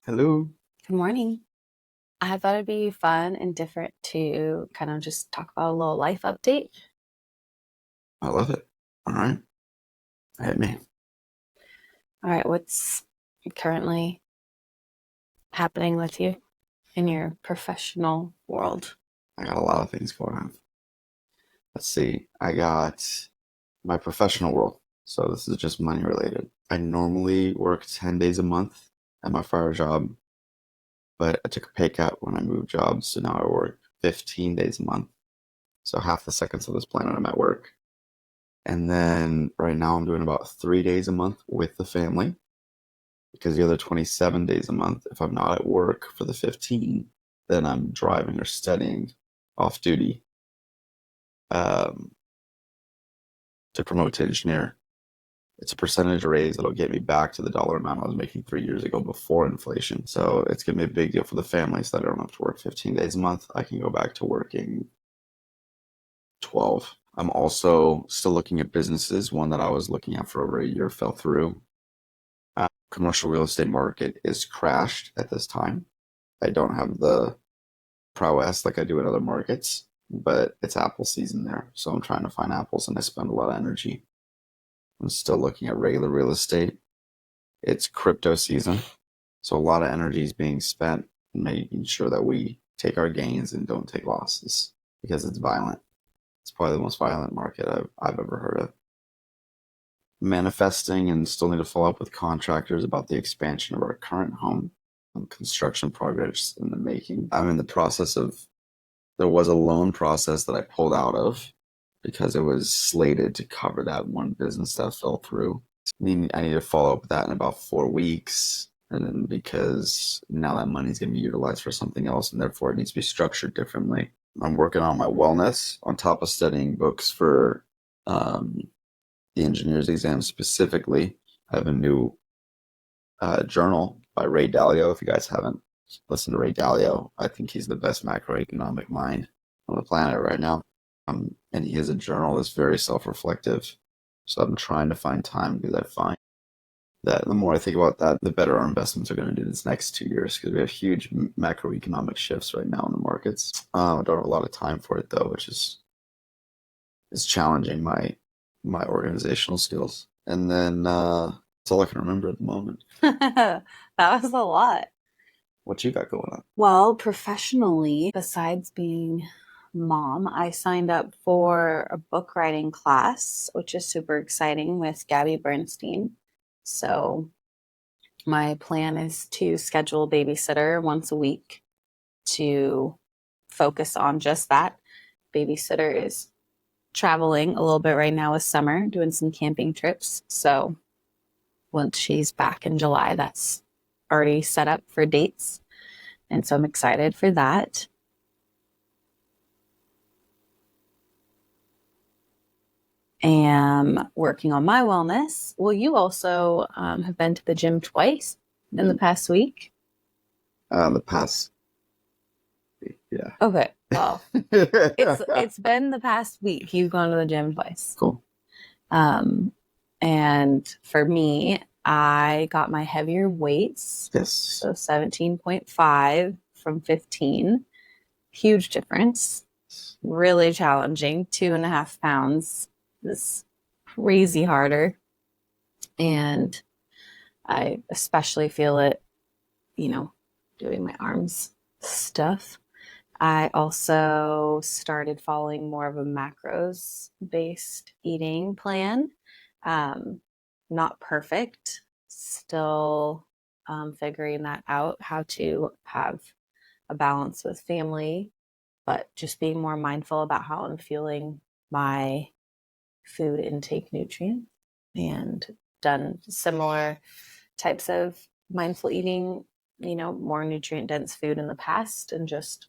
Hello. Good morning. I thought it'd be fun and different to kind of just talk about a little life update. I love it. All right. Hit me. All right, what's currently happening with you in your professional world? I got a lot of things going on. Let's see. I got my professional world. So this is just money related. I normally work 10 days a month at my fire job, but I took a pay cut when I moved jobs. So now I work 15 days a month. So half the seconds of this planet I'm at work. And then right now I'm doing about 3 days a month with the family because the other 27 days a month, if I'm not at work for the 15, then I'm driving or studying off duty um, to promote to engineer. It's a percentage raise that'll get me back to the dollar amount I was making 3 years ago before inflation. So it's going to be a big deal for the family so that I don't have to work 15 days a month. I can go back to working 12. I'm also still looking at businesses. One that I was looking at for over a year fell through. Commercial real estate market is crashed at this time. I don't have the prowess like I do in other markets, but it's apple season there. So I'm trying to find apples and I spend a lot of energy. I'm still looking at regular real estate. It's crypto season. So a lot of energy is being spent making sure that we take our gains and don't take losses because it's violent. It's probably the most violent market I've ever heard of. Manifesting and still need to follow up with contractors about the expansion of our current home. Construction progress in the making. I'm in the process of there was a loan process that I pulled out of because it was slated to cover that one business that fell through. I need to follow up with that in about 4 weeks. And then because now that money's going to be utilized for something else and therefore it needs to be structured differently. I'm working on my wellness on top of studying books for um, the engineer's exam specifically. I have a new journal by Ray Dalio. If you guys haven't listened to Ray Dalio, I think he's the best macroeconomic mind on the planet right now. And he has a journal that's very self-reflective. So I'm trying to find time because I find that the more I think about that, the better our investments are going to do this next 2 years because we have huge macroeconomic shifts right now in the markets. I don't have a lot of time for it though, which is challenging my organizational skills. And then that's all I can remember at the moment. That was a lot. What you got going on? Well, professionally, besides being mom, I signed up for a book writing class, which is super exciting with Gabby Bernstein. So my plan is to schedule a babysitter once a week to focus on just that. Babysitter is traveling a little bit right now with summer, doing some camping trips. So once she's back in July, that's already set up for dates. And so I'm excited for that. Am working on my wellness. Well, you also have been to the gym twice in the past week. The past, yeah. Okay, well, it's been the past week. You've gone to the gym twice. Cool. Um, and for me, I got my heavier weights, Yes. so 17.5 from 15. Huge difference. Really challenging. 2.5 pounds is crazy harder. And I especially feel it, doing my arms stuff. I also started following more of a macros based eating plan. Um, Not perfect, still figuring that out, how to have a balance with family, but just being more mindful about how I'm fueling my food intake nutrients and done similar types of mindful eating, more nutrient dense food in the past and just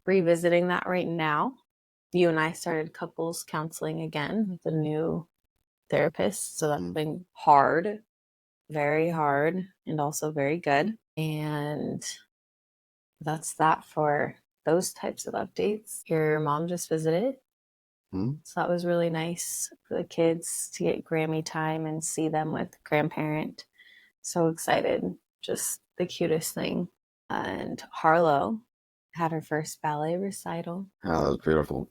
revisiting that right now. You and I started couples counseling again with a new therapist. So that's been hard, very hard, and also very good. And that's that for those types of updates. Your mom just visited. Hmm. So that was really nice for the kids to get Grammy time and see them with grandparent. So excited. Just the cutest thing. And Harlow had her first ballet recital. Yeah, that was beautiful.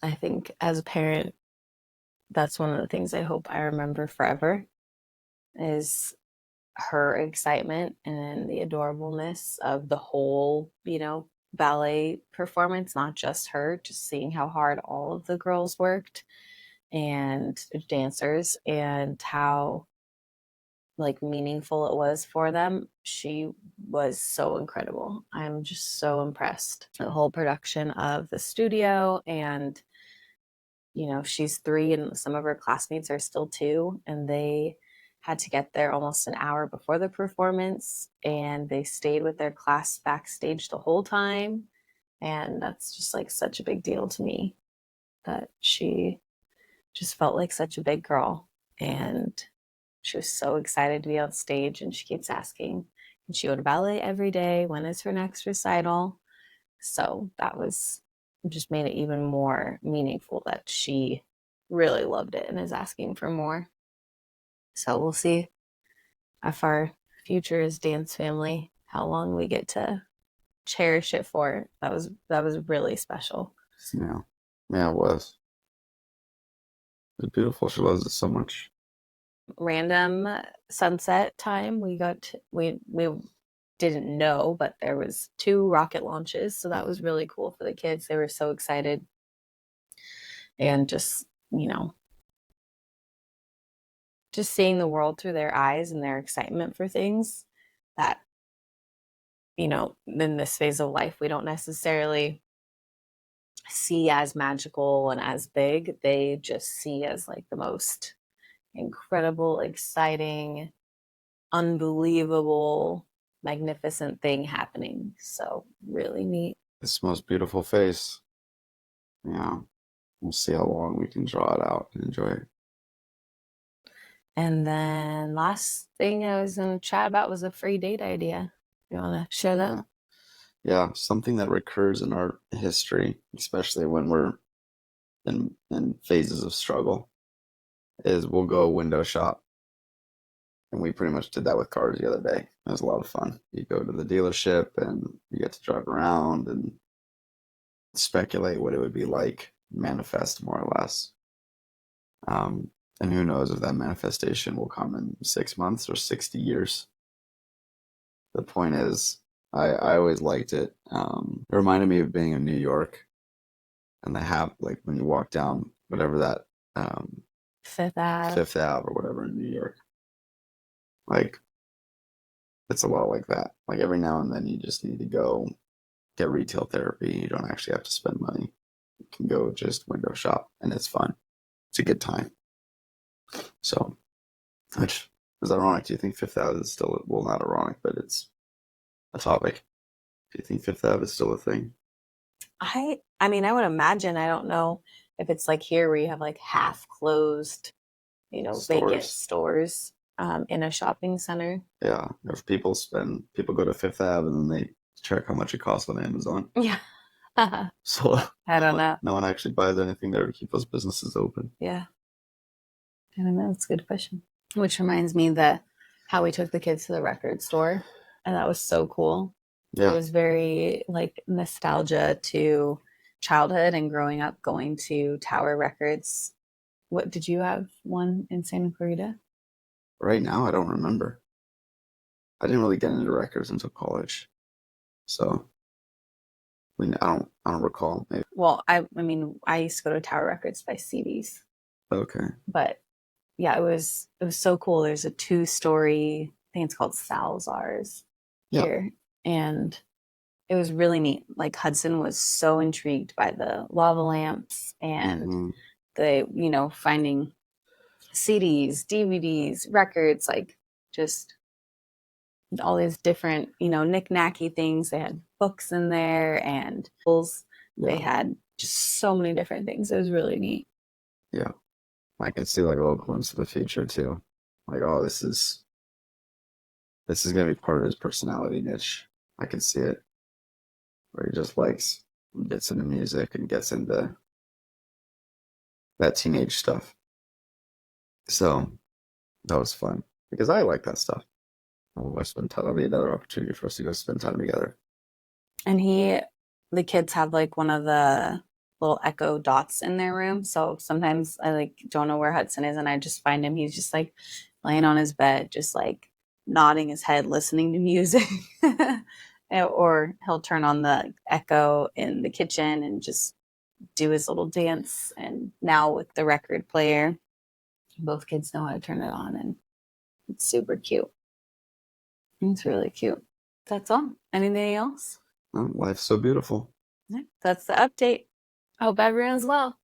I think as a parent, that's one of the things I hope I remember forever is her excitement and the adorableness of the whole, ballet performance, not just her, just seeing how hard all of the girls worked and dancers and how like meaningful it was for them. She was so incredible. I'm just so impressed. The whole production of the studio and she's 3 and some of her classmates are still 2 and they had to get there almost an hour before the performance and they stayed with their class backstage the whole time and that's just like such a big deal to me that she just felt like such a big girl and she was so excited to be on stage and she keeps asking, can she go to ballet every day? When is her next recital? So that was just made it even more meaningful that she really loved it and is asking for more. So we'll see if our future is dance family, how long we get to cherish it for. That was really special. Yeah. Yeah, it was. It was beautiful. She loves it so much. Random sunset time, we didn't know, but there was 2 rocket launches, so that was really cool for the kids. They were so excited and just seeing the world through their eyes and their excitement for things that in this phase of life we don't necessarily see as magical and as big. They just see as like the most incredible, exciting, unbelievable, magnificent thing happening. So really neat. This most beautiful face. Yeah. We'll see how long we can draw it out and enjoy it. And then last thing I was going to chat about was a free date idea. You want to share that? Yeah. Yeah, something that recurs in our history, especially when we're in phases of struggle, is we'll go window shop. And we pretty much did that with cars the other day. It was a lot of fun. You go to the dealership and you get to drive around and speculate what it would be like, manifest more or less. And who knows if that manifestation will come in 6 months or 60 years. The point is, I always liked it. It reminded me of being in New York, and they have like when you walk down whatever that Fifth Ave. Fifth Ave or whatever in New York, like it's a lot like that. Like every now and then you just need to go get retail therapy. You don't actually have to spend money. You can go just window shop, and it's fun. It's a good time. So, which is ironic. Do you think Fifth Ave is still well, not ironic, but it's a topic. Do you think Fifth Ave is still a thing? I mean, I would imagine, I don't know if it's like here where you have like half closed, vacant stores in a shopping center. Yeah, if people go to Fifth Ave and then they check how much it costs on Amazon. Yeah. So I don't know. no one actually buys anything there to keep those businesses open. Yeah. I don't know. It's a good question. Which reminds me that how we took the kids to the record store, and that was so cool. It Yeah, was very like nostalgia to childhood and growing up going to Tower Records. What did you have one in Santa Clarita? right now I don't remember. I didn't really get into records until college, so I don't recall. Maybe Well, I mean, I used to go to Tower Records to buy CDs, okay. but yeah, it was so cool. There's a 2-story, I think it's called Salazar's Yeah. here, and it was really neat. Like Hudson was so intrigued by the lava lamps and Hmm. finding CDs, DVDs, records, like just all these different, knick-knacky things. They had books in there and they Yeah. had just so many different things. It was really neat. Yeah. I can see like a little glimpse of the future too. Like, oh, this is gonna be part of his personality niche. I can see it where he just likes gets into music and gets into that teenage stuff. So that was fun because I like that stuff. Oh, I spend time. That'll be another opportunity for us to go spend time together. And the kids have like one of the little Echo Dots in their room. So sometimes I like don't know where Hudson is, and I just find him. He's just like laying on his bed, just like nodding his head, listening to music. Or he'll turn on the Echo in the kitchen and just do his little dance. And now with the record player, both kids know how to turn it on, and it's super cute. It's really cute. That's all. Anything else? Oh, life's so beautiful. Yeah, that's the update. Hope everyone's well.